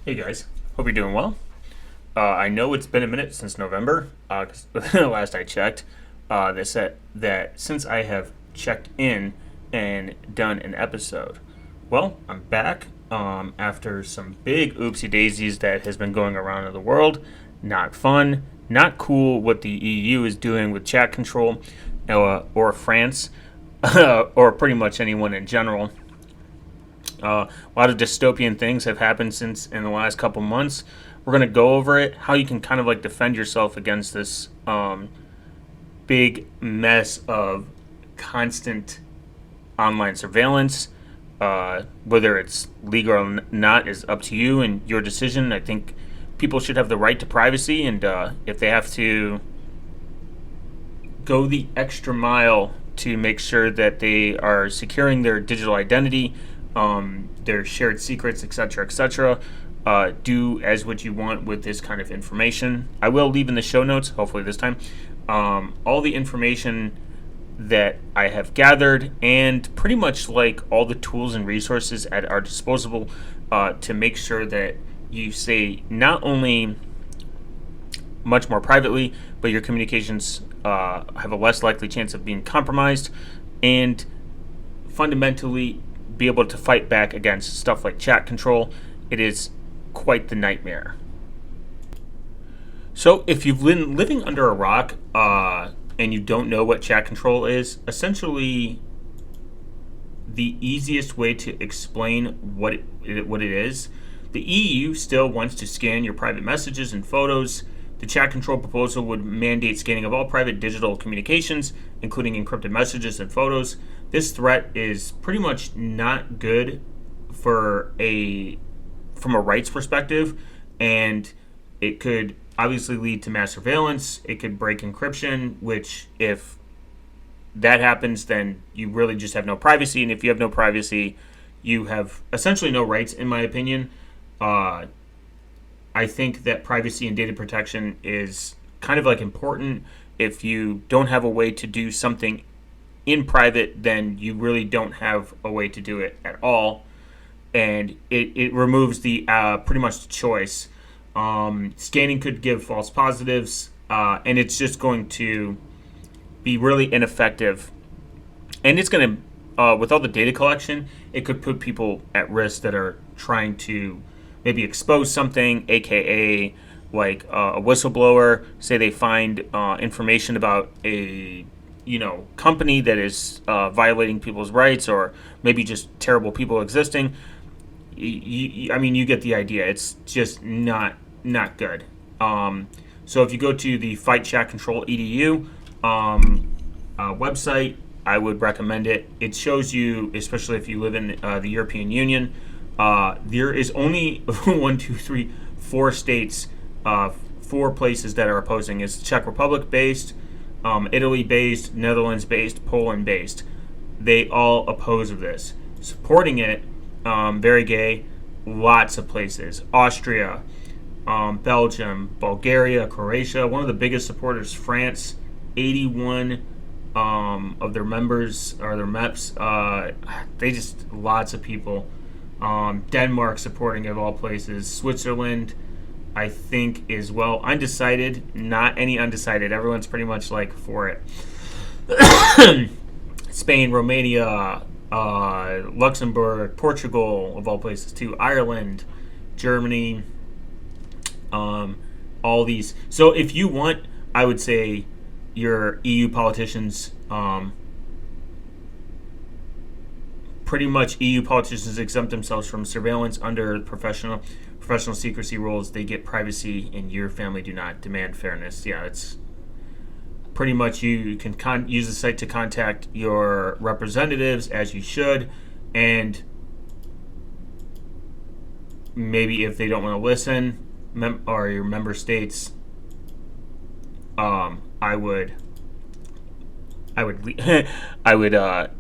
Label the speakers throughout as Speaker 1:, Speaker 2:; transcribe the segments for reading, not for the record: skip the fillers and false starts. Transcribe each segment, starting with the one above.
Speaker 1: Hey guys, hope you're doing well. I know it's been a minute since November, 'cause last I checked. They said that since I have checked in and done an episode, well, I'm back after some big oopsie daisies that has been going around in the world. Not fun, not cool what the EU is doing with chat control, or France, or pretty much anyone in general. A lot of dystopian things have happened since in the last couple months. We're going to go over it, how you can kind of like defend yourself against this big mess of constant online surveillance. Whether it's legal or not is up to you and your decision. I think people should have the right to privacy, and if they have to go the extra mile to make sure that they are securing their digital identity, their shared secrets, etc., etc. Do as what you want with this kind of information. I will leave in the show notes, hopefully this time, all the information that I have gathered and pretty much like all the tools and resources at our disposal to make sure that you say not only much more privately, but your communications have a less likely chance of being compromised, and fundamentally be able to fight back against stuff like chat control. It is quite the nightmare. So if you've been living under a rock and you don't know what chat control is, essentially the easiest way to explain what it is, the EU still wants to scan your private messages and photos. The chat control proposal would mandate scanning of all private digital communications, including encrypted messages and photos. This threat is pretty much not good from a rights perspective, and it could obviously lead to mass surveillance. It could break encryption, which if that happens, then you really just have no privacy, and if you have no privacy, you have essentially no rights, in my opinion. I think that privacy and data protection is kind of like important. If you don't have a way to do something in private, then you really don't have a way to do it at all. And it removes the pretty much the choice. Scanning could give false positives, and it's just going to be really ineffective. And it's going to, with all the data collection, it could put people at risk that are trying to maybe expose something, aka like a whistleblower. Say they find information about a company that is violating people's rights, or maybe just terrible people existing. I mean, you get the idea. It's just not good. So if you go to the Fight Chat Control EDU website, I would recommend it. It shows you, especially if you live in the European Union, there is only 4 states, 4 places that are opposing. It's Czech Republic based, Italy based, Netherlands based, Poland based. They all oppose of this. Supporting it, very gay, lots of places. Austria, Belgium, Bulgaria, Croatia. One of the biggest supporters, France. 81 of their members or their MEPs. They just lots of people. Denmark supporting it of all places. Switzerland, I think, is well undecided. Not any undecided. Everyone's pretty much like for it. Spain, Romania, Luxembourg, Portugal, of all places too. Ireland, Germany. All these. So if you want, I would say your EU politicians. Pretty much EU politicians exempt themselves from surveillance under professional secrecy rules. They get privacy, and your family do not. Demand fairness. Yeah, it's pretty much you can use the site to contact your representatives as you should, and maybe if they don't want to listen, or your member states, I would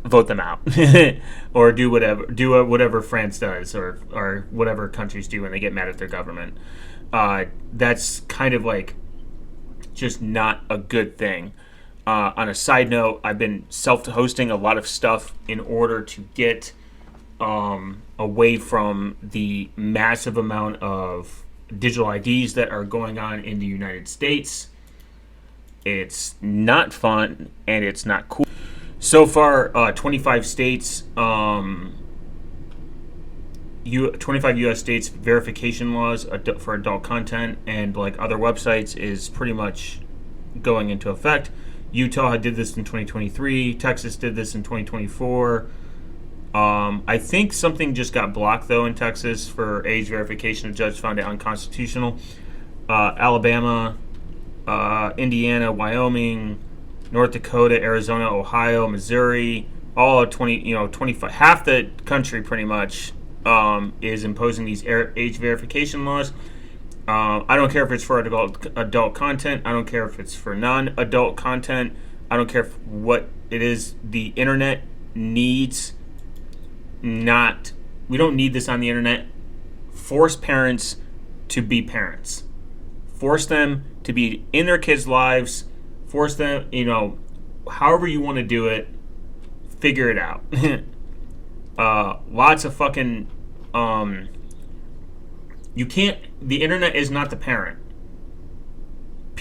Speaker 1: vote them out, or do whatever France does, or whatever countries do when they get mad at their government. That's kind of like just not a good thing. On a side note, I've been self-hosting a lot of stuff in order to get away from the massive amount of digital IDs that are going on in the United States. It's not fun and it's not cool. So far, 25 states, 25 U.S. states verification laws for adult content and like other websites is pretty much going into effect. Utah did this in 2023. Texas did this in 2024. I think something just got blocked though in Texas for age verification. A judge found it unconstitutional. Alabama, Indiana, Wyoming, North Dakota, Arizona, Ohio, Missouri, all 25, half the country pretty much is imposing these age verification laws. I don't care if it's for adult content. I don't care if it's for non-adult content. I don't care what it is. The internet needs we don't need this on the internet. Force parents to be parents. Force them to be in their kids' lives. Force them, however you want to do it, figure it out. Lots of fucking, you can't, the internet is not the parent.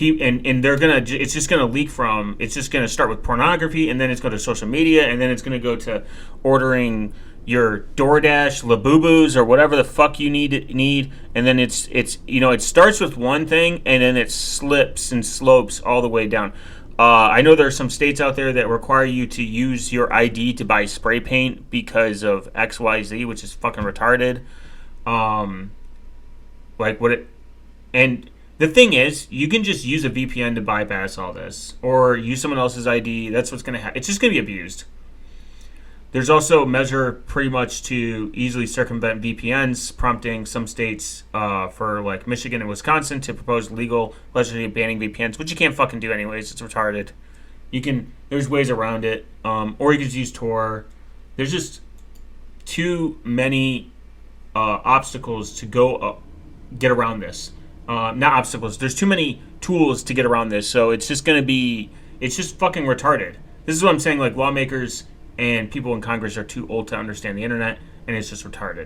Speaker 1: And they're gonna, it's just gonna leak from, it's just gonna start with pornography, and then it's going to social media, and then it's gonna go to ordering your DoorDash, Labubus, or whatever the fuck you need, and then it's it starts with one thing, and then it slips and slopes all the way down. I know there are some states out there that require you to use your ID to buy spray paint because of XYZ, which is fucking retarded. And the thing is, you can just use a VPN to bypass all this, or use someone else's ID. That's what's going to happen. It's just going to be abused. There's also a measure pretty much to easily circumvent VPNs, prompting some states, for like Michigan and Wisconsin, to propose legal legislation banning VPNs, which you can't fucking do anyways. It's retarded. There's ways around it, or you could just use Tor. There's just too many obstacles to get around this. Not obstacles. There's too many tools to get around this, so it's just fucking retarded. This is what I'm saying. Like, lawmakers and people in Congress are too old to understand the internet, and it's just retarded.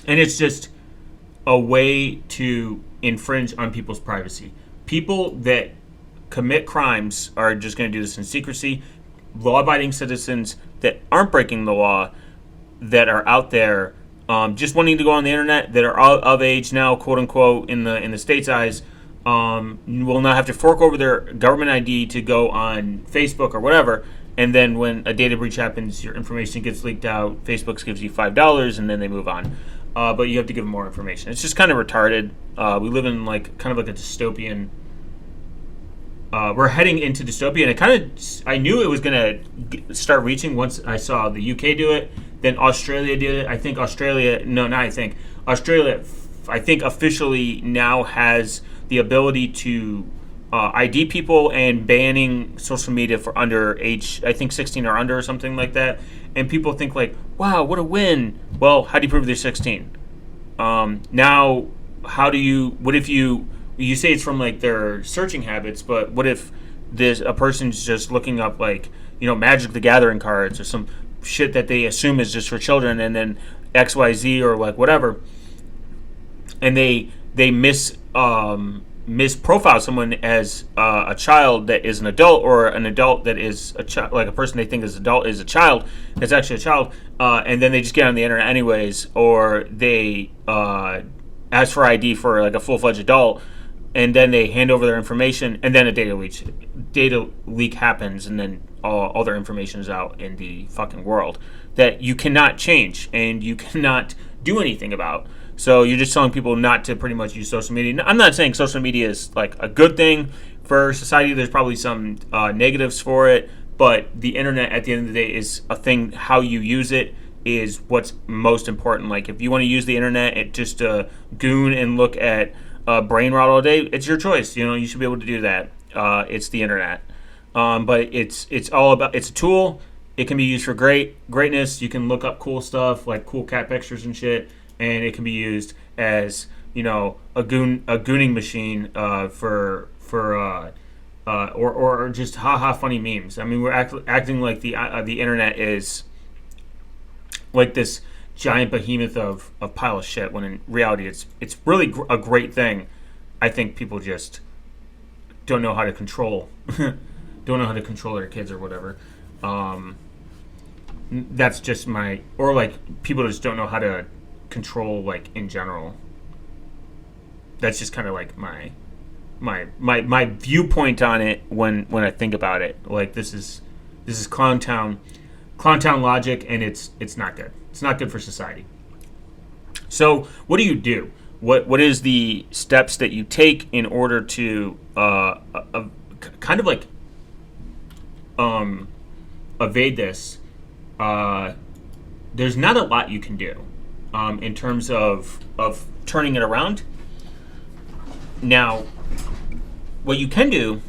Speaker 1: And it's just a way to infringe on people's privacy. People that commit crimes are just going to do this in secrecy. Law-abiding citizens that aren't breaking the law, that are out there just wanting to go on the internet, that are of age now, quote unquote, in the state's eyes, will not have to fork over their government ID to go on Facebook or whatever. And then when a data breach happens, your information gets leaked out. Facebook gives you $5, and then they move on. But you have to give them more information. It's just kind of retarded. We live in kind of like a dystopian. We're heading into dystopia, and I knew it was going to start reaching once I saw the UK do it. Then Australia did it. Australia officially now has the ability to ID people and banning social media for under age, 16 or under or something like that. And people think like, wow, what a win. Well, how do you prove they're 16? Now, what if you say it's from like their searching habits, but what if a person's just looking up Magic the Gathering cards or some shit that they assume is just for children, and then XYZ or like whatever, and they misprofile someone as a child that is an adult, or an adult that is a child, like a person they think is adult is a child that's actually a child, and then they just get on the internet anyways, or they ask for ID for like a full-fledged adult, and then they hand over their information, and then a data leak happens, and then all their information is out in the fucking world that you cannot change and you cannot do anything about. So you're just telling people not to pretty much use social media. I'm not saying social media is like a good thing for society. There's probably some negatives for it, but the internet at the end of the day is a thing. How you use it is what's most important. Like if you want to use the internet just to goon and look at brain rot all day, it's your choice. You should be able to do that. It's the internet. But it's a tool. It can be used for greatness. You can look up cool stuff like cool cat pictures and shit, and it can be used as a gooning machine or just haha funny memes. I mean, we're acting like the internet is like this giant behemoth of a pile of shit, when in reality it's really a great thing. I think people just don't know how to control don't know how to control their kids or whatever. That's just or like people just don't know how to control, like, in general. That's just kind of like my viewpoint on it when I think about it. Like, this is clown town logic, and it's not good. It's not good for society. So what do you do? What is the steps that you take in order to kind of like evade this? There's not a lot you can do in terms of turning it around. Now, what you can do,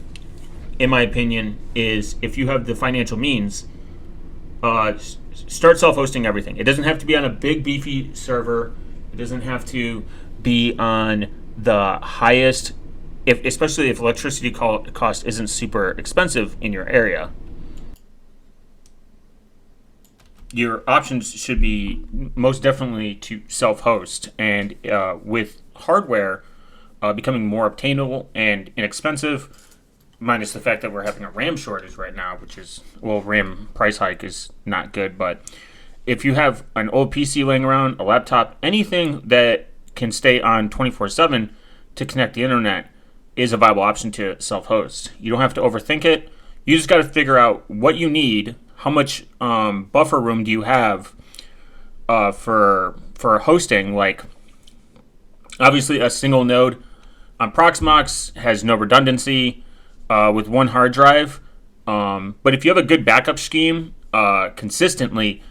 Speaker 1: in my opinion, is if you have the financial means, start self-hosting everything. It doesn't have to be on a big beefy server. It doesn't have to be on the highest, especially if electricity cost isn't super expensive in your area. Your options should be most definitely to self-host, and with hardware becoming more obtainable and inexpensive, minus the fact that we're having a RAM shortage right now, which is, well, RAM price hike is not good, but if you have an old PC laying around, a laptop, anything that can stay on 24/7 to connect the internet is a viable option to self-host. You don't have to overthink it. You just got to figure out what you need. How much buffer room do you have for hosting? Like, obviously, a single node on Proxmox has no redundancy with one hard drive. But if you have a good backup scheme consistently,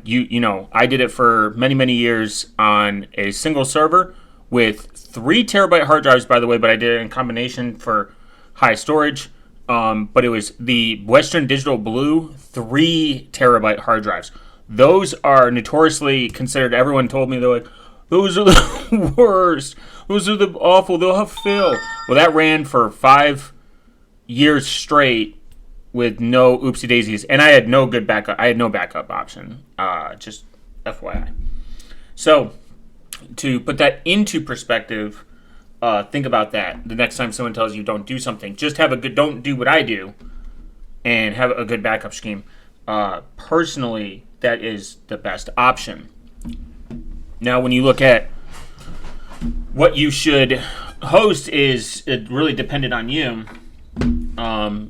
Speaker 1: you know, I did it for many years on a single server with 3 terabyte hard drives, by the way, but I did it in combination for high storage. But it was the Western Digital Blue 3 terabyte hard drives. Those are notoriously considered, everyone told me, they're like, those are the worst. Those are the awful. They'll have fail. Well, that ran for 5 years straight with no oopsie daisies. And I had no good backup. I had no backup option. Just FYI. So, to put that into perspective, think about that. The next time someone tells you don't do something, just don't do what I do, and have a good backup scheme. Personally, that is the best option. Now, when you look at what you should host, it really dependent on you.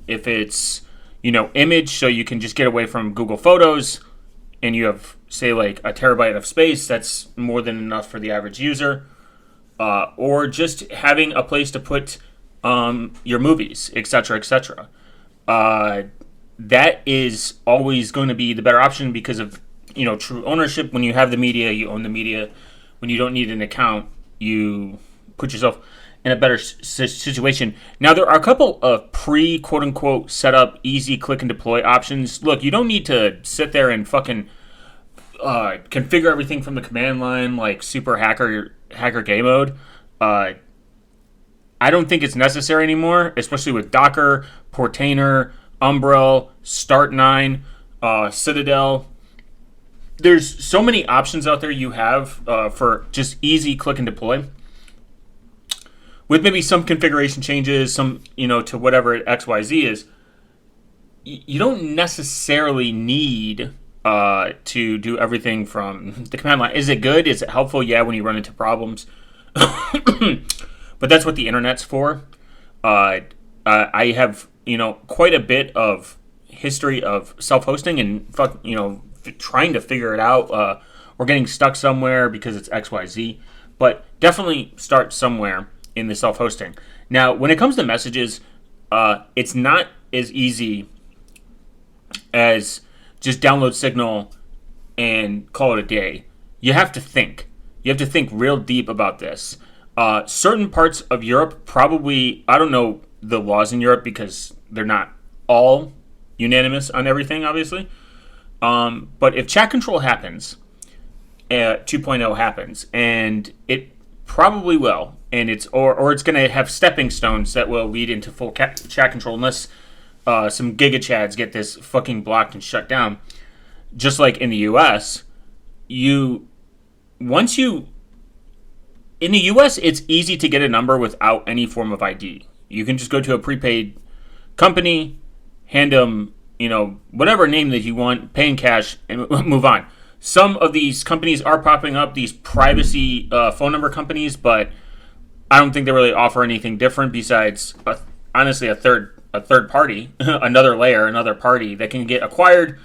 Speaker 1: If it's, image, so you can just get away from Google Photos, and you have, say, like a terabyte of space, that's more than enough for the average user. Or just having a place to put your movies, etc., etc. That is always going to be the better option because of, true ownership. When you have the media, you own the media. When you don't need an account, you put yourself in a better situation. Now, there are a couple of quote-unquote, set up, easy click and deploy options. Look, you don't need to sit there and fucking configure everything from the command line like super hacker game mode. I don't think it's necessary anymore, especially with Docker, Portainer, Umbrel, Start9, Citadel. There's so many options out there you have for just easy click and deploy. With maybe some configuration changes, some, to whatever XYZ is, you don't necessarily need to do everything from the command line. Is it good? Is it helpful? Yeah, when you run into problems. But that's what the internet's for. I have, quite a bit of history of self-hosting and, trying to figure it out or getting stuck somewhere because it's XYZ. But definitely start somewhere in the self-hosting. Now, when it comes to messages, it's not as easy as just download Signal and call it a day. You have to think. You have to think real deep about this. Certain parts of Europe probably, I don't know the laws in Europe because they're not all unanimous on everything, obviously. But if chat control happens, 2.0 happens, and it probably will, and it's going to have stepping stones that will lead into full chat control unless some gigachads get this fucking blocked and shut down. Just like in the US, you once you in the US, it's easy to get a number without any form of ID. You can just go to a prepaid company, hand them, whatever name that you want, pay in cash, and move on. Some of these companies are popping up, these privacy phone number companies, but I don't think they really offer anything different besides, honestly, a third party, another layer, another party that can get acquired,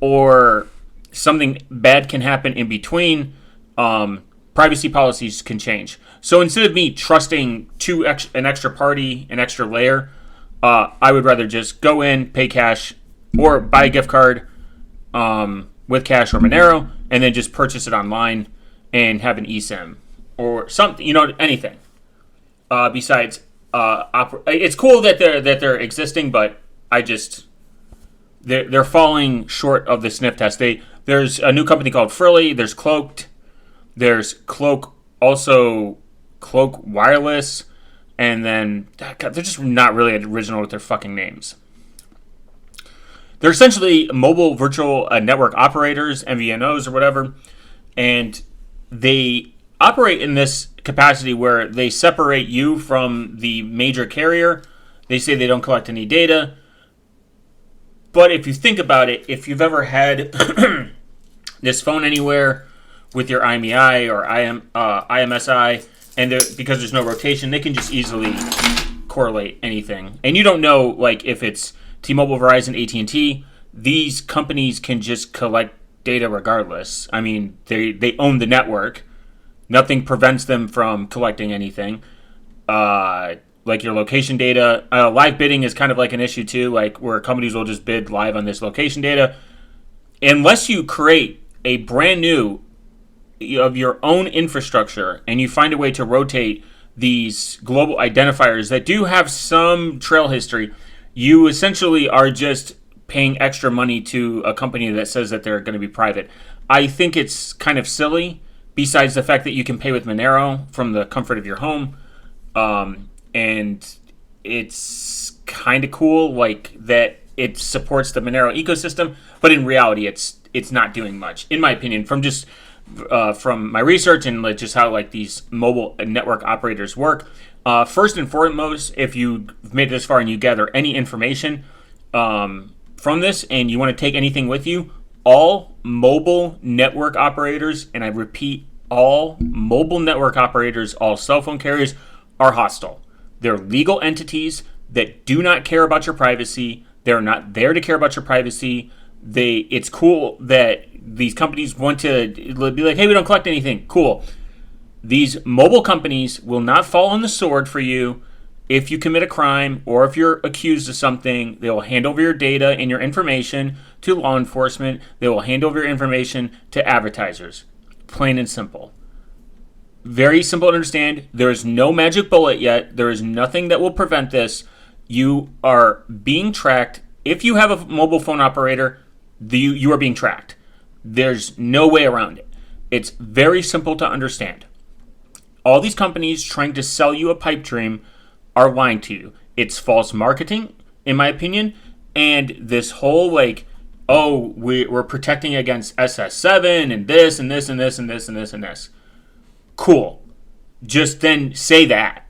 Speaker 1: or something bad can happen in between. Privacy policies can change. So instead of me trusting an extra party, an extra layer, I would rather just go in, pay cash, or buy a gift card with cash or Monero, and then just purchase it online and have an eSIM or something, anything. Besides, it's cool that they're existing, but they're falling short of the sniff test. There's a new company called Frilly. There's Cloaked. There's Cloak Wireless, and then they're just not really original with their fucking names. They're essentially mobile virtual network operators, MVNOs or whatever, and they operate in this capacity where they separate you from the major carrier. They say they don't collect any data, but if you think about it, if you've ever had this phone anywhere with your IMEI or IMSI, and because there's no rotation, they can just easily correlate anything. And you don't know, like, if it's T-Mobile, Verizon, AT&T, these companies can just collect data regardless. I mean, they own the network. Nothing prevents them from collecting anything. Like your location data. Live bidding is kind of like an issue too, like where companies will just bid live on this location data. Unless you create a brand new of your own infrastructure and you find a way to rotate these global identifiers that do have some trail history, you essentially are just paying extra money to a company that says that they're going to be private. I think it's kind of silly, besides the fact that you can pay with Monero from the comfort of your home. And it's kind of cool, like that it supports the Monero ecosystem, but in reality, it's not doing much, in my opinion, from my research and like just how like these mobile network operators work. First and foremost, if you've made it this far and you gather any information from this and you want to take anything with you, all mobile network operators, and I repeat, all mobile network operators, all cell phone carriers are hostile. They're legal entities that do not care about your privacy. They're not there to care about your privacy. It's cool that these companies want to be like, hey, we don't collect anything. Cool. These mobile companies will not fall on the sword for you if you commit a crime or if you're accused of something. They will hand over your data and your information to law enforcement. They will hand over your information to advertisers. Plain and simple. Very simple to understand. There is no magic bullet yet. There is nothing that will prevent this. You are being tracked. If you have a mobile phone operator, you are being tracked. There's no way around it. It's very simple to understand. All these companies trying to sell you a pipe dream are lying to you. It's false marketing, in my opinion. And this whole like, oh, we're protecting against SS7 and this and this and this and this and this and this. Cool. Just then say that.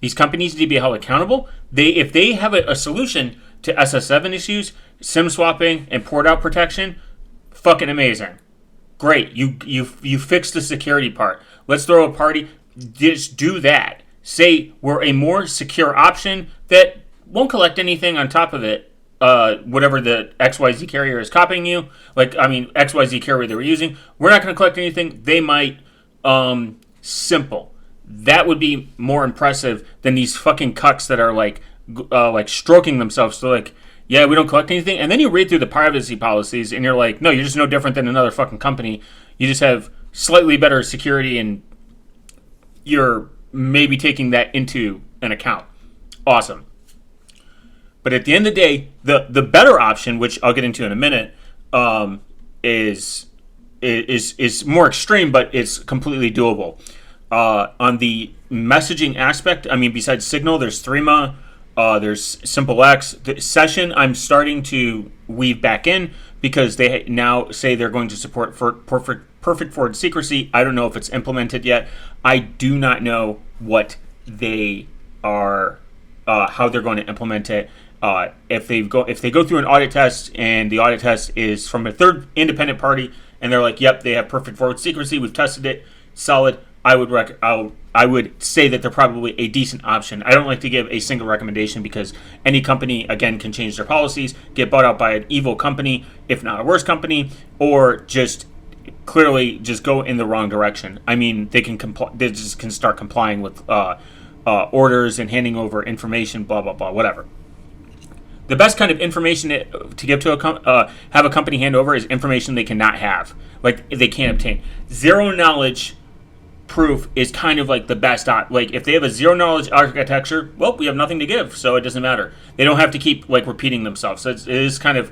Speaker 1: These companies need to be held accountable. If they have a solution to SS7 issues, SIM swapping, and port out protection, fucking amazing. Great. You fixed the security part. Let's throw a party. Just do that. Say we're a more secure option that won't collect anything on top of it. Whatever the XYZ carrier is copying you. XYZ carrier they were using. We're not going to collect anything. They might. Simple. That would be more impressive than these fucking cucks that are like stroking themselves. So like, yeah, we don't collect anything. And then you read through the privacy policies and you're like, no, you're just no different than another fucking company. You just have slightly better security and you're maybe taking that into an account. Awesome. But at the end of the day, the better option, which I'll get into in a minute, is more extreme, but it's completely doable. On the messaging aspect, besides Signal, there's Threema, There's Simple X. The Session I'm starting to weave back in because they now say they're going to support for perfect forward secrecy. I don't know if it's implemented yet. I do not know what they are, how they're going to implement it. If they go through an audit test and the audit test is from a third independent party and they're like, yep, they have perfect forward secrecy, we've tested it, solid. I would say that they're probably a decent option. I don't like to give a single recommendation because any company, again, can change their policies, get bought out by an evil company, if not a worse company, or just clearly just go in the wrong direction. I mean, they just can start complying with orders and handing over information, blah, blah, blah, whatever. The best kind of information to give to have a company hand over is information they cannot have, like they can't obtain. Zero knowledge proof is kind of like the best. Like if they have a zero knowledge architecture, well, we have nothing to give, so it doesn't matter. They don't have to keep like repeating themselves. So it's kind of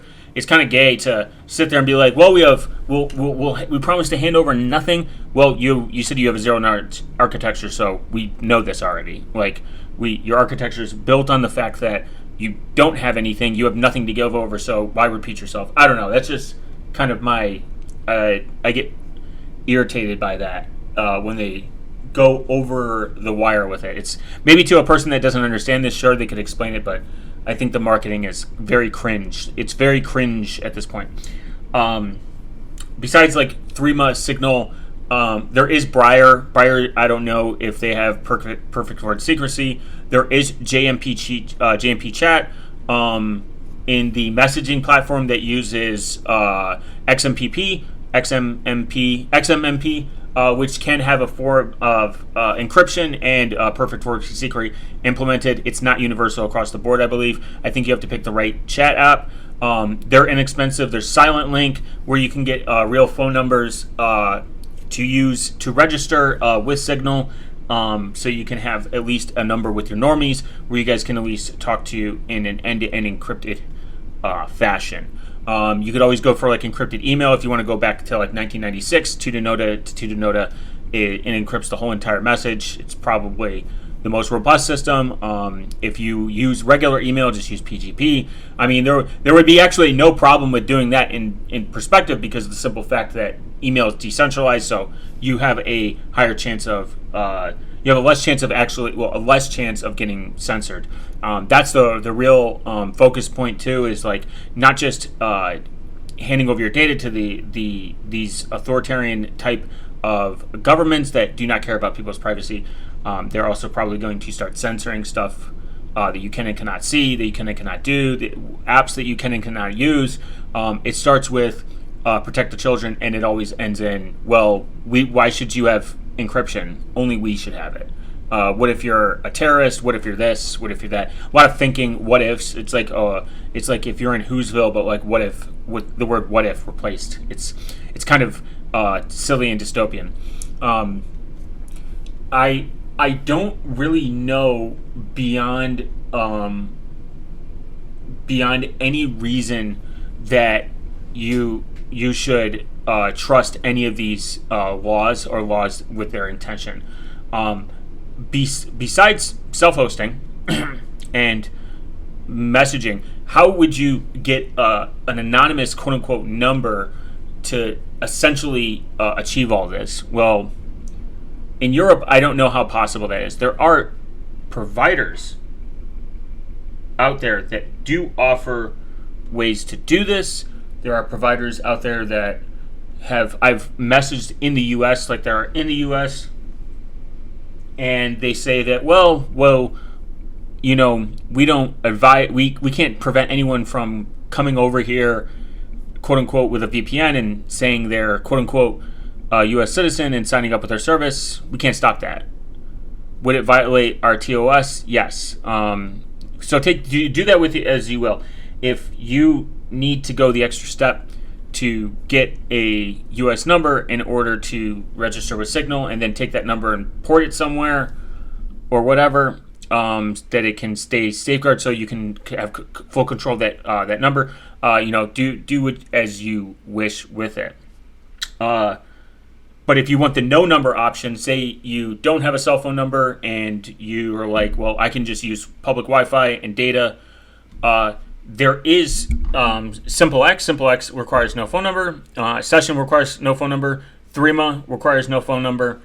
Speaker 1: gay to sit there and be like, well, we promise to hand over nothing. Well, you said you have a zero knowledge architecture, so we know this already. Like your architecture is built on the fact that you don't have anything, you have nothing to give over, so why repeat yourself? I don't know. That's just kind of my I get irritated by that. When they go over the wire with it. It's maybe to a person that doesn't understand this, sure, they could explain it, but I think the marketing is very cringe. It's very cringe at this point. Besides like Threema, Signal, there is Briar. Briar, I don't know if they have perfect word secrecy. There is JMP Chat in the messaging platform that uses XMPP, XMMP, which can have a form of encryption and perfect word secret implemented. It's not universal across the board, I believe. I think you have to pick the right chat app. They're inexpensive. There's Silent Link, where you can get real phone numbers to use to register with Signal, so you can have at least a number with your normies, where you guys can at least talk to you in an end-to-end encrypted fashion. You could always go for like encrypted email if you want to go back to like 1996. Tutanota, it encrypts the whole entire message. It's probably the most robust system. If you use regular email, just use PGP. I mean, there would be actually no problem with doing that in perspective, because of the simple fact that email is decentralized, so you have a higher chance of you have a less chance of getting censored. That's the real focus point too, is like not just handing over your data to these authoritarian type of governments that do not care about people's privacy. They're also probably going to start censoring stuff that you can and cannot see, that you can and cannot do, the apps that you can and cannot use. It starts with protect the children, and it always ends in, well, why should you have encryption? Only we should have it. What if you're a terrorist? What if you're this? What if you're that? A lot of thinking, what ifs. It's like if you're in Whoville, but like what if, with the word what if replaced. It's kind of silly and dystopian. I don't really know beyond any reason that you should trust any of these laws with their intention. Besides self-hosting and messaging, how would you get an anonymous quote-unquote number to essentially achieve all this? Well, in Europe, I don't know how possible that is. There are providers out there that do offer ways to do this. There are providers out there that I've messaged in the U.S., like they're in the U.S., and they say that, well, you know, we don't advise, we can't prevent anyone from coming over here, quote unquote, with a VPN and saying they're quote unquote U.S. citizen and signing up with our service. We can't stop that. Would it violate our TOS? Yes. So do that with it as you will. If you need to go the extra step to get a U.S. number in order to register with Signal, and then take that number and port it somewhere or whatever, that it can stay safeguarded, so you can have full control of that number. Do it as you wish with it. But if you want the no number option, say you don't have a cell phone number and you are like, well, I can just use public Wi-Fi and data. There is Simple X. Simple X requires no phone number. Session requires no phone number. Threema requires no phone number.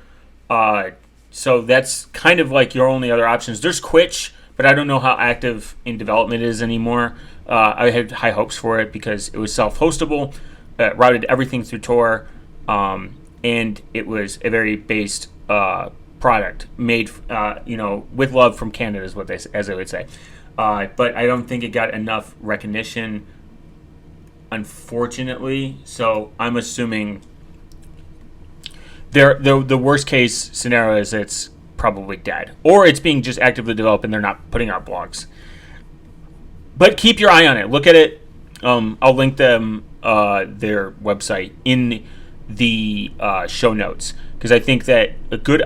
Speaker 1: So that's kind of like your only other options. There's Quitch, but I don't know how active in development it is anymore. I had high hopes for it because it was self-hostable, routed everything through Tor, and it was a very based product made, with love from Canada, is what as they would say. But I don't think it got enough recognition, unfortunately. So I'm assuming the worst case scenario is it's probably dead, or it's being just actively developed and they're not putting out blogs. But keep your eye on it. Look at it. I'll link them their website in the show notes, because I think that a good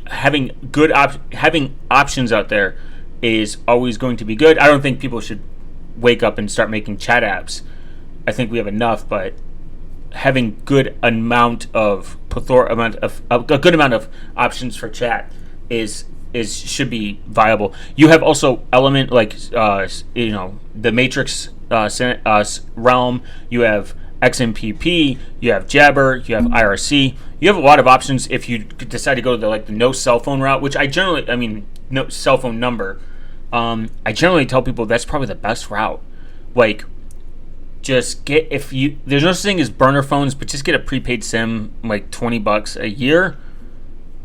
Speaker 1: having options out there is always going to be good. I don't think people should wake up and start making chat apps. I think we have enough, but having a good amount of options for chat should be viable. You have also Element, like the Matrix realm. You have XMPP. You have Jabber. You have IRC. You have a lot of options if you decide to go the no cell phone route, which no cell phone number. I generally tell people that's probably the best route. Just there's no such thing as burner phones, but just get a prepaid SIM, like $20 a year,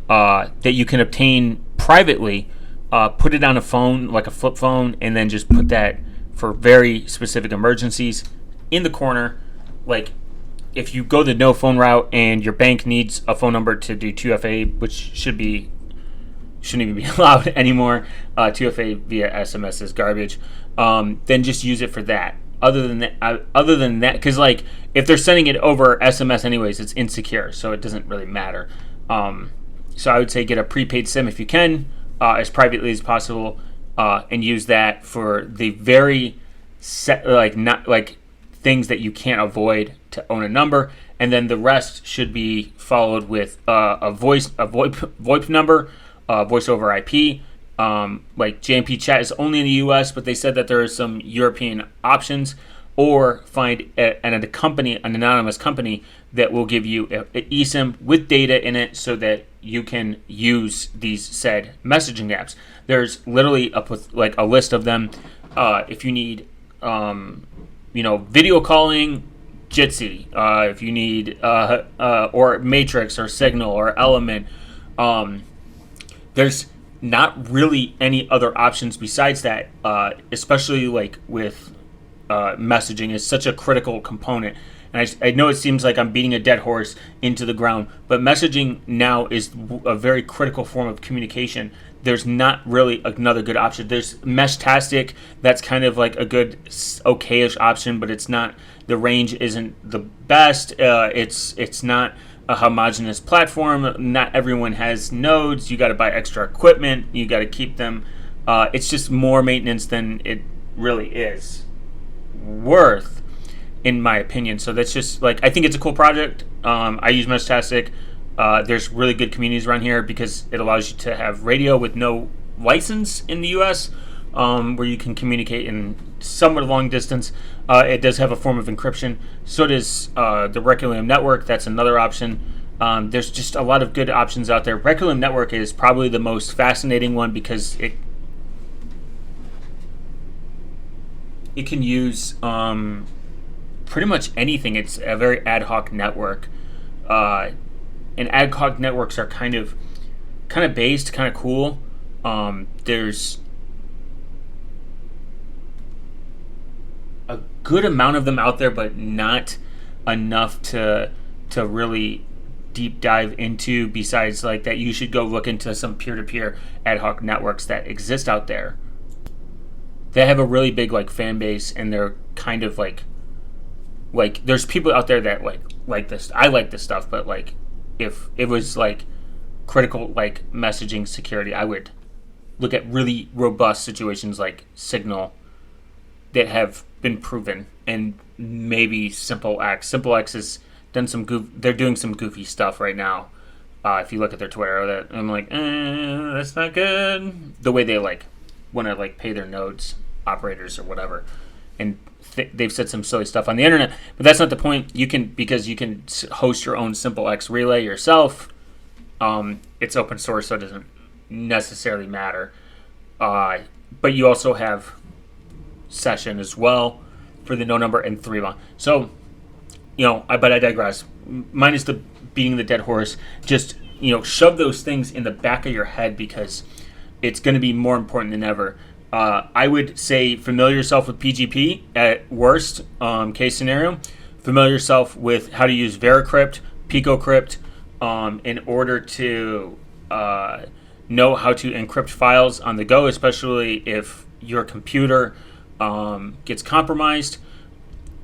Speaker 1: that you can obtain privately. Put it on a phone, like a flip phone, and then just put that for very specific emergencies in the corner. Like, if you go the no phone route and your bank needs a phone number to do 2FA, which shouldn't even be allowed anymore. 2FA via SMS is garbage. Then just use it for that. Other than that, because if they're sending it over SMS anyways, it's insecure, so it doesn't really matter. So I would say get a prepaid SIM if you can, as privately as possible, and use that for the very things that you can't avoid to own a number, and then the rest should be followed with a VoIP number, voice over IP. JMP chat is only in the US, but they said that there are some European options, or find an anonymous company that will give you an eSIM with data in it so that you can use these said messaging apps. There's literally a list of them. If you need, video calling, Jitsi. If you need, or Matrix or Signal or Element, there's not really any other options besides that, especially with messaging is such a critical component. And I know it seems like I'm beating a dead horse into the ground, but messaging now is a very critical form of communication. There's not really another good option. There's Meshtastic, that's kind of like a good, okayish option, but it's not. The range isn't the best. It's not a homogeneous platform. Not everyone has nodes. You got to buy extra equipment. You got to keep them. It's just more maintenance than it really is worth, in my opinion. So that's just I think it's a cool project. I use Meshtastic. There's really good communities around here because it allows you to have radio with no license in the U.S., where you can communicate in somewhat long distance. It does have a form of encryption. So does the Requiem network. That's another option. There's just a lot of good options out there. Requiem network is probably the most fascinating one because it can use pretty much anything. It's a very ad hoc network. And ad hoc networks are kind of based, kind of cool. There's a good amount of them out there, but not enough to really deep dive into. Besides, that you should go look into some peer-to-peer ad hoc networks that exist out there. They have a really big fan base, and they're kind of like there's people out there that like this. I like this stuff, but if it was critical messaging security, I would look at really robust situations like Signal that have been proven, and maybe Simple X. Simple X has done they're doing some goofy stuff right now, If you look at their Twitter, I'm like, that's not good. The way they like want to like pay their nodes operators or whatever, and they've said some silly stuff on the internet. But that's not the point. Because you can host your own Simple X relay yourself. It's open source, so it doesn't necessarily matter. But you also have session as well for the no number and 3 So, but I digress. Minus the beating the dead horse. Just, shove those things in the back of your head because it's going to be more important than ever. I would say familiar yourself with PGP at worst case scenario. Familiar yourself with how to use Veracrypt, PicoCrypt in order to know how to encrypt files on the go, especially if your computer gets compromised,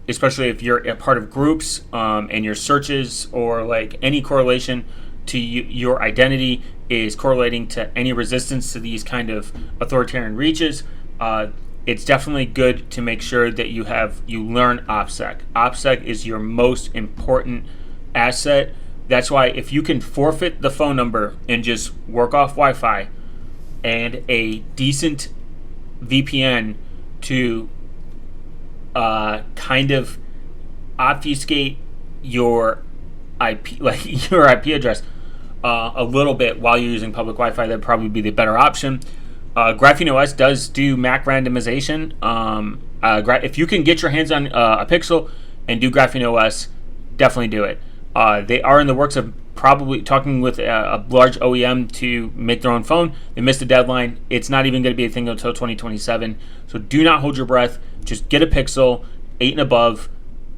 Speaker 1: especially if you're a part of groups and your searches or like any correlation to your identity is correlating to any resistance to these kind of authoritarian reaches. It's definitely good to make sure that you learn OPSEC. OPSEC is your most important asset. That's why if you can forfeit the phone number and just work off Wi-Fi and a decent VPN to kind of obfuscate your IP, like your IP address, a little bit while you're using public Wi-Fi, that'd probably be the better option. Graphene OS does do MAC randomization. If you can get your hands on a Pixel and do Graphene OS, definitely do it. They are in the works of probably talking with a large OEM to make their own phone. They missed the deadline. It's not even going to be a thing until 2027. So do not hold your breath. Just get a Pixel 8 and above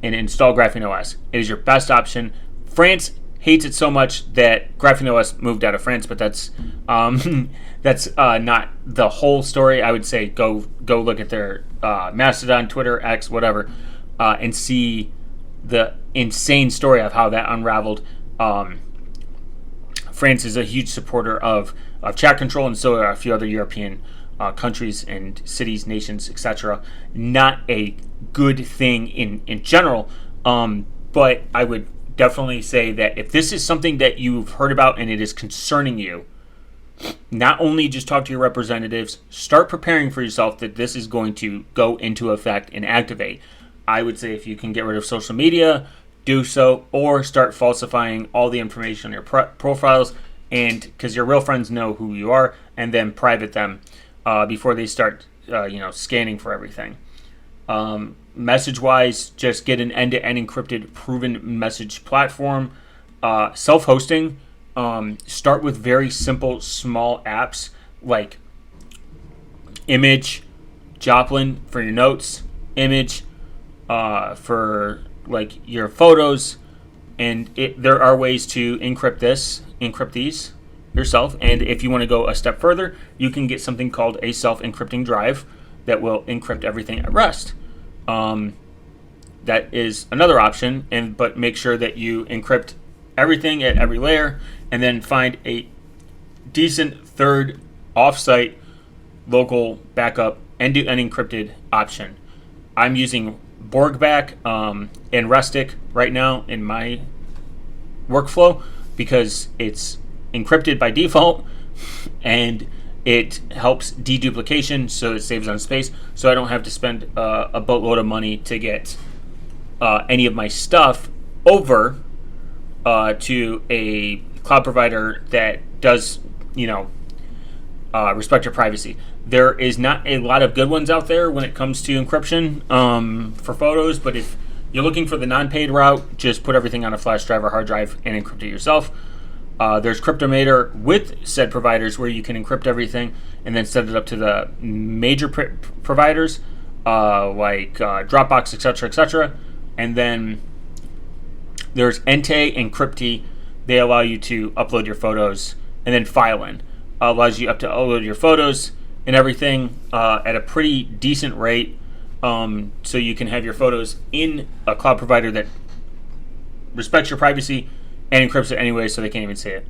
Speaker 1: and install Graphene OS. It is your best option. France hates it so much that Graphene OS moved out of France, but that's not the whole story. I would say go look at their Mastodon, Twitter, X, whatever, and see the insane story of how that unraveled. France is a huge supporter of chat control, and so are a few other European countries and cities, nations, etc. Not a good thing in general, but I would definitely say that if this is something that you've heard about and it is concerning you, not only just talk to your representatives, start preparing for yourself that this is going to go into effect and activate. I would say if you can get rid of social media, do so, or start falsifying all the information on your profiles, and because your real friends know who you are, and then private them before they start scanning for everything. Message-wise, just get an end-to-end encrypted, proven message platform. Self-hosting, start with very simple, small apps like Image, Joplin for your notes, Image for like your photos, and there are ways to encrypt these yourself. And if you want to go a step further, you can get something called a self-encrypting drive that will encrypt everything at rest. That is another option, but make sure that you encrypt everything at every layer, and then find a decent third offsite local backup and do an encrypted option. I'm using Borgback and Rustic right now in my workflow because it's encrypted by default and it helps deduplication, so it saves on space, so I don't have to spend a boatload of money to get any of my stuff over to a cloud provider that does, respect your privacy. There is not a lot of good ones out there when it comes to encryption for photos, but if you're looking for the non-paid route, just put everything on a flash drive or hard drive and encrypt it yourself. There's Cryptomator with said providers where you can encrypt everything and then set it up to the major providers like Dropbox, etc. And then there's Entei and Crypti. They allow you to upload your photos, and then Filen allows you to upload your photos and everything at a pretty decent rate, so you can have your photos in a cloud provider that respects your privacy and encrypts it anyway, so they can't even see it.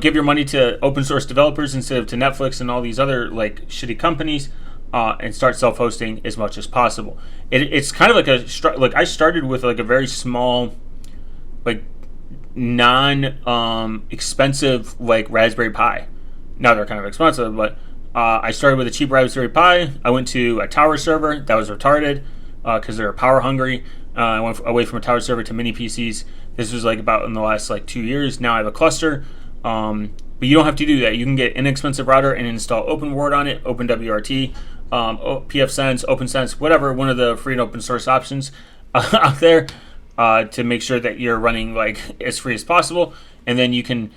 Speaker 1: Give your money to open source developers instead of to Netflix and all these other like shitty companies, and start self-hosting as much as possible. It's kind of like I started with like a very small, like expensive like Raspberry Pi. Now they're kind of expensive, but I started with a cheap Raspberry Pi. I went to a tower server that was retarded because they're power hungry. I went away from a tower server to mini PCs. This was like about in the last like 2 years. Now I have a cluster. But you don't have to do that. You can get an inexpensive router and install OpenWrt on it, OpenWRT, pfSense, OpenSense, whatever, one of the free and open source options out there to make sure that you're running like as free as possible. And then you can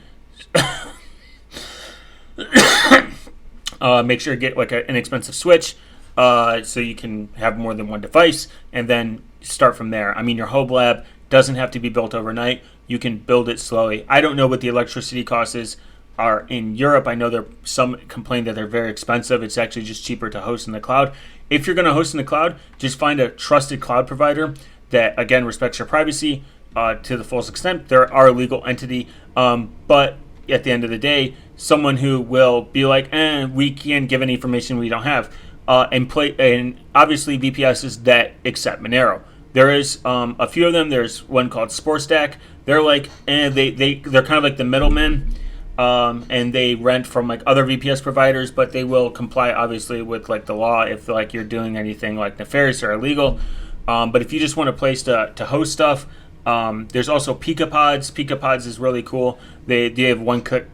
Speaker 1: make sure to get like an inexpensive switch so you can have more than one device and then start from there. I mean, your home lab doesn't have to be built overnight. You can build it slowly. I don't know what the electricity costs are in Europe. I know some complain that they're very expensive. It's actually just cheaper to host in the cloud. If you're going to host in the cloud, just find a trusted cloud provider that, again, respects your privacy to the fullest extent. They're our legal entity, but at the end of the day, someone who will be like, we can't give any information we don't have, and obviously VPSs that accept Monero. There is a few of them. There's one called SportStack. They're like, they're kind of like the middlemen. And they rent from like other VPS providers, but they will comply obviously with like the law if like you're doing anything like nefarious or illegal. But if you just want a place to host stuff, there's also PikaPods. PikaPods is really cool. They have one-click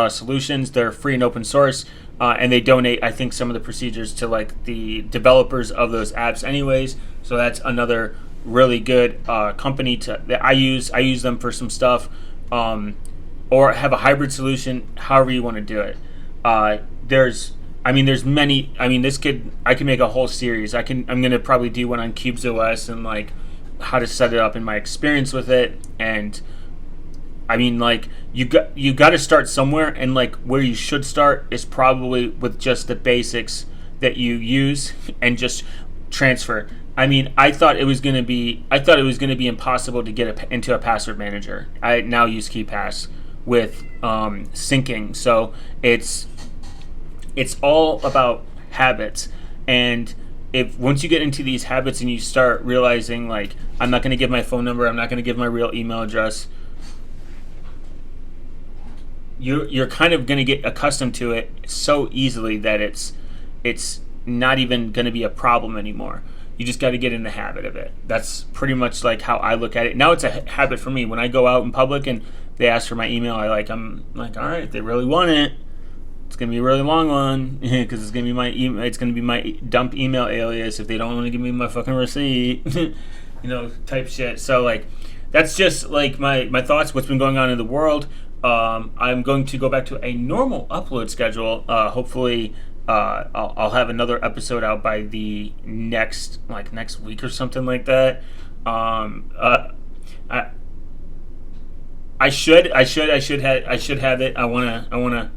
Speaker 1: solutions. They're free and open source, and they donate, I think, some of the procedures to like the developers of those apps anyways. So that's another really good company that I use. I use them for some stuff. Or have a hybrid solution, however you want to do it. There's many. I mean, I can make a whole series. I'm gonna probably do one on CubesOS and like how to set it up and my experience with it. And I mean, like you got to start somewhere, and like where you should start is probably with just the basics that you use and just transfer. I mean, I thought it was gonna be impossible to get into a password manager. I now use KeePass with syncing, so it's all about habits. And if once you get into these habits and you start realizing like, I'm not going to give my phone number, I'm not going to give my real email address, you're kind of going to get accustomed to it so easily that it's not even going to be a problem anymore. You just got to get in the habit of it. That's pretty much like how I look at it. Now it's a habit for me. When I go out in public and they ask for my email, I'm like, all right, if they really want it, it's gonna be a really long one because it's gonna be my email. It's gonna be my dump email alias if they don't want to give me my fucking receipt, type shit. So like, that's just like my thoughts. What's been going on in the world. I'm going to go back to a normal upload schedule. Hopefully, I'll have another episode out by the next week or something like that. I should have it. I wanna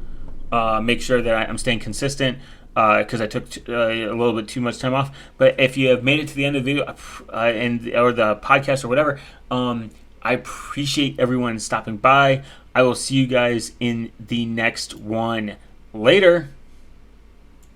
Speaker 1: make sure that I'm staying consistent because I took a little bit too much time off. But if you have made it to the end of the video or the podcast or whatever, I appreciate everyone stopping by. I will see you guys in the next one. Later.